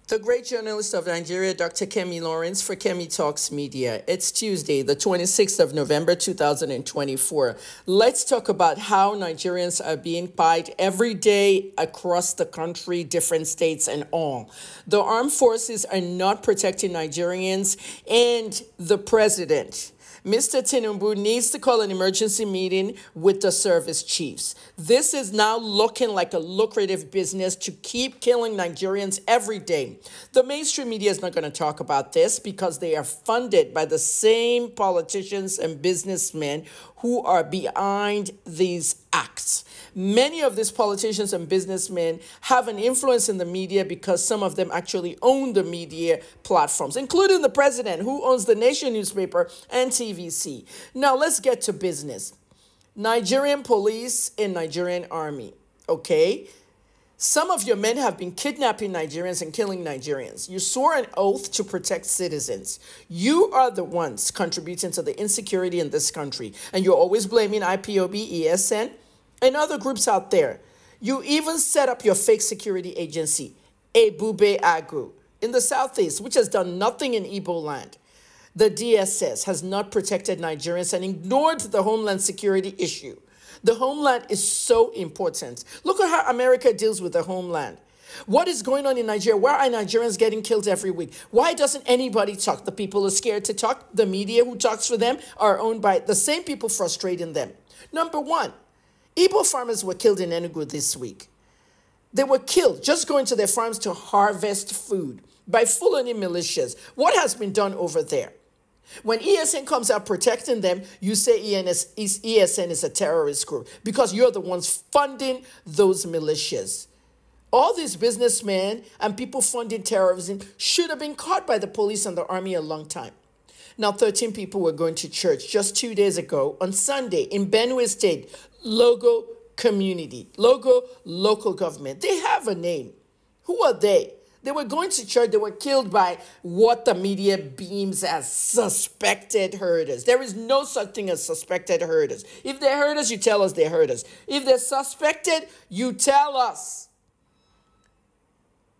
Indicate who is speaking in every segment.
Speaker 1: The great journalist of Nigeria, Dr. Kemi Lawrence for Kemi Talks Media. It's Tuesday, the 26th of November, 2024. Let's talk about how Nigerians are being pied every day across the country, different states and all. The armed forces are not protecting Nigerians, and the president, Mr. Tinubu, needs to call an emergency meeting with the service chiefs. This is now looking like a lucrative business to keep killing Nigerians every day. The mainstream media is not going to talk about this because they are funded by the same politicians and businessmen who are behind these acts. Many of these politicians and businessmen have an influence in the media because some of them actually own the media platforms, including the president, who owns the Nation newspaper and TVC. Now, let's get to business. Nigerian police and Nigerian army, okay? Some of your men have been kidnapping Nigerians and killing Nigerians. You swore an oath to protect citizens. You are the ones contributing to the insecurity in this country, and you're always blaming IPOB, ESN, and other groups out there. You even set up your fake security agency, Ebube Agụ, in the southeast, which has done nothing in Igbo land. The DSS has not protected Nigerians and ignored the homeland security issue. The homeland is so important. Look at how America deals with the homeland. What is going on in Nigeria? Why are Nigerians getting killed every week? Why doesn't anybody talk? The people are scared to talk. The media who talks for them are owned by the same people frustrating them. Number one, Igbo farmers were killed in Enugu this week. They were killed just going to their farms to harvest food by Fulani militias. What has been done over there? When ESN comes out protecting them, you say ESN is a terrorist group because you're the ones funding those militias. All these businessmen and people funding terrorism should have been caught by the police and the army a long time. Now, 13 people were going to church just 2 days ago on Sunday in Benue State, Logo Community, Logo Local Government. They have a name. Who are they? They were going to church. They were killed by what the media beams as suspected herders. There is no such thing as suspected herders. If they're herders, you tell us they're herders. If they're suspected, you tell us.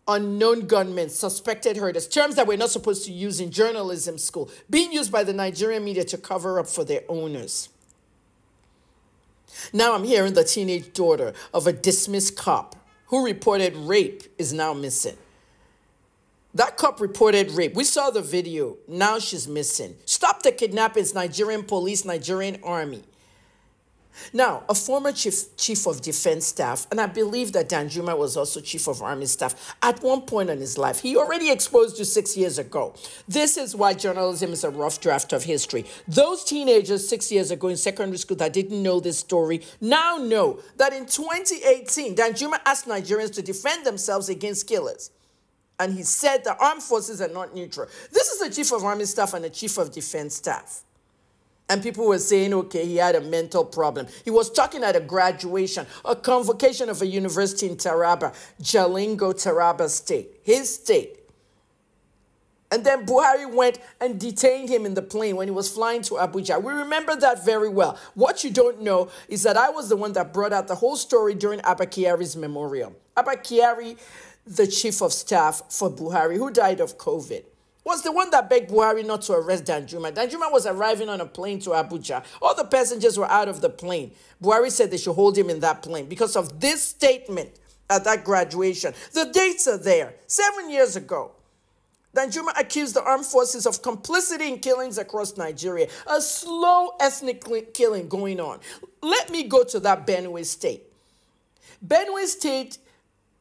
Speaker 1: Unknown gunmen, suspected herders, terms that we're not supposed to use in journalism school, being used by the Nigerian media to cover up for their owners. Now I'm hearing the teenage daughter of a dismissed cop who reported rape is now missing. That cop reported rape. We saw the video. Now she's missing. Stop the kidnappings, Nigerian police, Nigerian army. Now, a former chief of defense staff, and I believe that Danjuma was also chief of army staff, at one point in his life, he already exposed you 6 years ago. This is why journalism is a rough draft of history. Those teenagers 6 years ago in secondary school that didn't know this story now know that in 2018, Danjuma asked Nigerians to defend themselves against killers. And he said the armed forces are not neutral. This is the chief of army staff and the chief of defense staff. And people were saying, okay, he had a mental problem. He was talking at a graduation, a convocation of a university in Taraba, Jalingo, Taraba State, his state. And then Buhari went and detained him in the plane when he was flying to Abuja. We remember that very well. What you don't know is that I was the one that brought out the whole story during Abba Kyari's memorial. Abba Kyari, the chief of staff for Buhari, who died of COVID, was the one that begged Buhari not to arrest Danjuma. Danjuma was arriving on a plane to Abuja. All the passengers were out of the plane. Buhari said they should hold him in that plane because of this statement at that graduation. The dates are there. 7 years ago, Danjuma accused the armed forces of complicity in killings across Nigeria. A slow ethnic killing going on. Let me go to that Benue State. Benue State,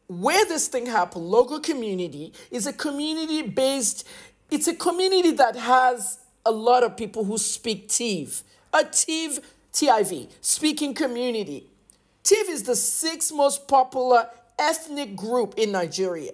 Speaker 1: where this thing happened, Logo Community, is a community-based, it's a community that has a lot of people who speak Tiv. A Tiv, T-I-V, speaking community. Tiv is the 6th most popular ethnic group in Nigeria.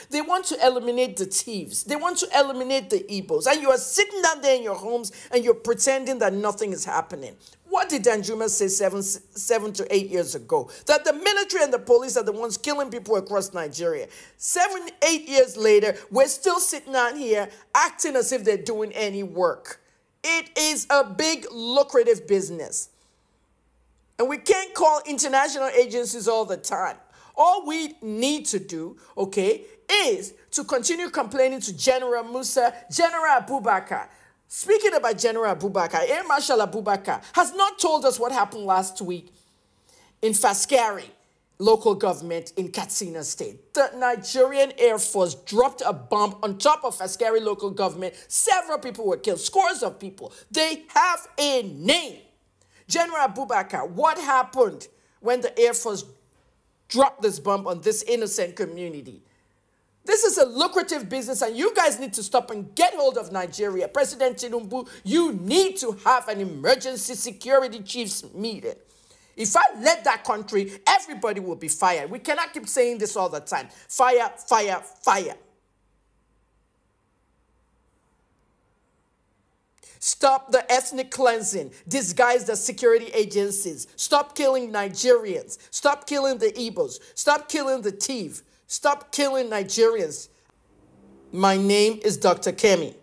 Speaker 1: They want to eliminate the Tivs. They want to eliminate the Igbos. And you are sitting down there in your homes and you're pretending that nothing is happening. What did Danjuma say 7 to 8 years ago? That the military and the police are the ones killing people across Nigeria. 7, 8 years later, we're still sitting out here acting as if they're doing any work. It is a big lucrative business. And we can't call international agencies all the time. All we need to do, okay, is to continue complaining to General Musa, General Abubakar. Speaking about General Abubakar, Air Marshal Abubakar has not told us what happened last week in Faskari local government in Katsina State. The Nigerian Air Force dropped a bomb on top of Faskari local government. Several people were killed, scores of people. They have a name. General Abubakar, what happened when the Air Force dropped this bomb on this innocent community? This is a lucrative business, and you guys need to stop and get hold of Nigeria. President Tinubu, you need to have an emergency security chiefs meeting. If I let that country, everybody will be fired. We cannot keep saying this all the time. Fire, fire, fire. Stop the ethnic cleansing. Disguise the security agencies. Stop killing Nigerians. Stop killing the Igbos. Stop killing the Tiv. Stop killing Nigerians. My name is Dr. Kemi.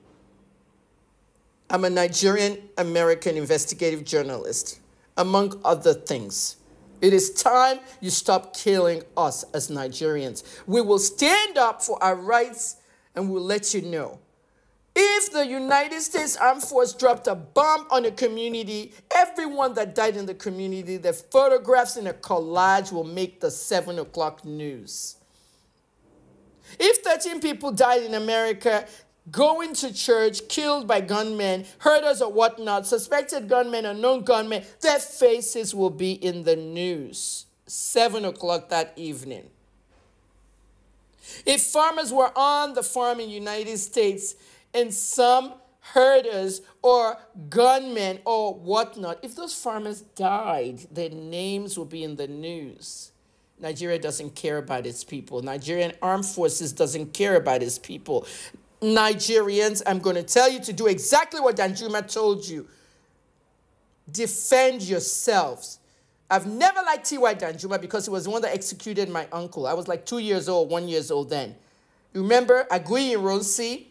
Speaker 1: I'm a Nigerian-American investigative journalist, among other things. It is time you stop killing us as Nigerians. We will stand up for our rights and we'll let you know. If the United States Armed Force dropped a bomb on a community, everyone that died in the community, their photographs in a collage will make the 7 o'clock news. If 13 people died in America, going to church, killed by gunmen, herders or whatnot, suspected gunmen, unknown gunmen, their faces will be in the news. 7 o'clock that evening. If farmers were on the farm in the United States and some herders or gunmen or whatnot, if those farmers died, their names will be in the news. Nigeria doesn't care about its people. Nigerian Armed Forces doesn't care about its people. Nigerians, I'm going to tell you to do exactly what Danjuma told you. Defend yourselves. I've never liked T.Y. Danjuma because he was the one that executed my uncle. I was like 2 years old, 1 year old then. You remember Aguiyi Ironsi,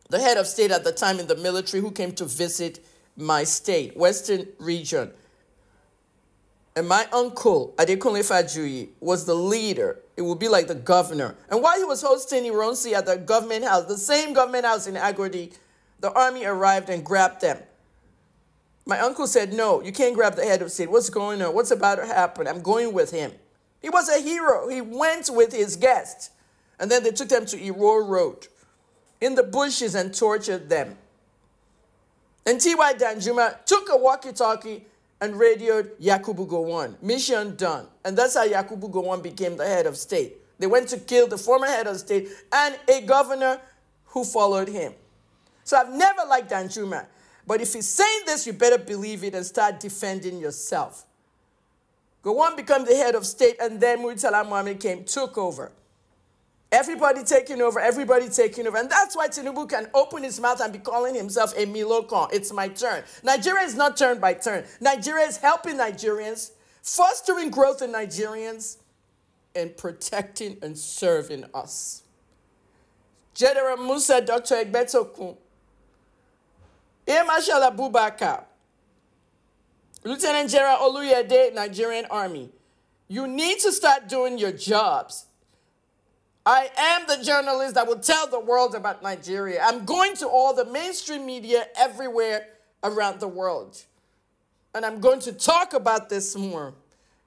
Speaker 1: the head of state at the time in the military, who came to visit my state, Western region. And my uncle, Adekunle Fajuyi, was the leader. It would be like the governor. And while he was hosting Ironsi at the government house, the same government house in Agodi, the army arrived and grabbed them. My uncle said, no, you can't grab the head of state. What's going on? What's about to happen? I'm going with him. He was a hero. He went with his guest. And then they took them to Iro Road in the bushes and tortured them. And T.Y. Danjuma took a walkie-talkie and radioed Yakubu Gowon. Mission done. And that's how Yakubu Gowon became the head of state. They went to kill the former head of state and a governor who followed him. So I've never liked Danjuma. But if he's saying this, you better believe it and start defending yourself. Gowon became the head of state, and then Murtala Muhammad came, took over. Everybody taking over, everybody taking over. And that's why Tinubu can open his mouth and be calling himself a Milokon. It's my turn. Nigeria is not turn by turn. Nigeria is helping Nigerians, fostering growth in Nigerians, and protecting and serving us. General Musa, Dr. Egbetokun, Air Marshal Abubakar, Lieutenant General Oluyede, Nigerian Army, you need to start doing your jobs. I am the journalist that will tell the world about Nigeria. I'm going to all the mainstream media everywhere around the world. And I'm going to talk about this more.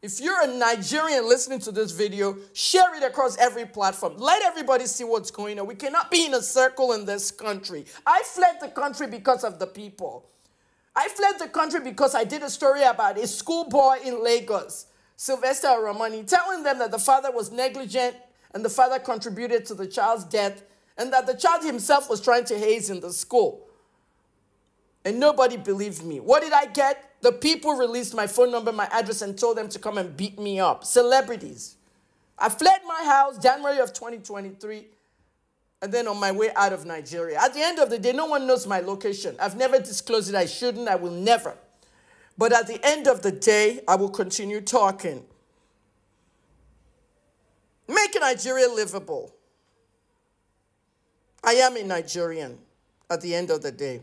Speaker 1: If you're a Nigerian listening to this video, share it across every platform. Let everybody see what's going on. We cannot be in a circle in this country. I fled the country because of the people. I fled the country because I did a story about a schoolboy in Lagos, Sylvester Romani, telling them that the father was negligent and the father contributed to the child's death, and that the child himself was trying to haze in the school. And nobody believed me. What did I get? The people released my phone number, my address, and told them to come and beat me up. Celebrities. I fled my house January of 2023, and then on my way out of Nigeria. At the end of the day, no one knows my location. I've never disclosed it. I shouldn't. I will never. But at the end of the day, I will continue talking. Make Nigeria livable. I am a Nigerian at the end of the day.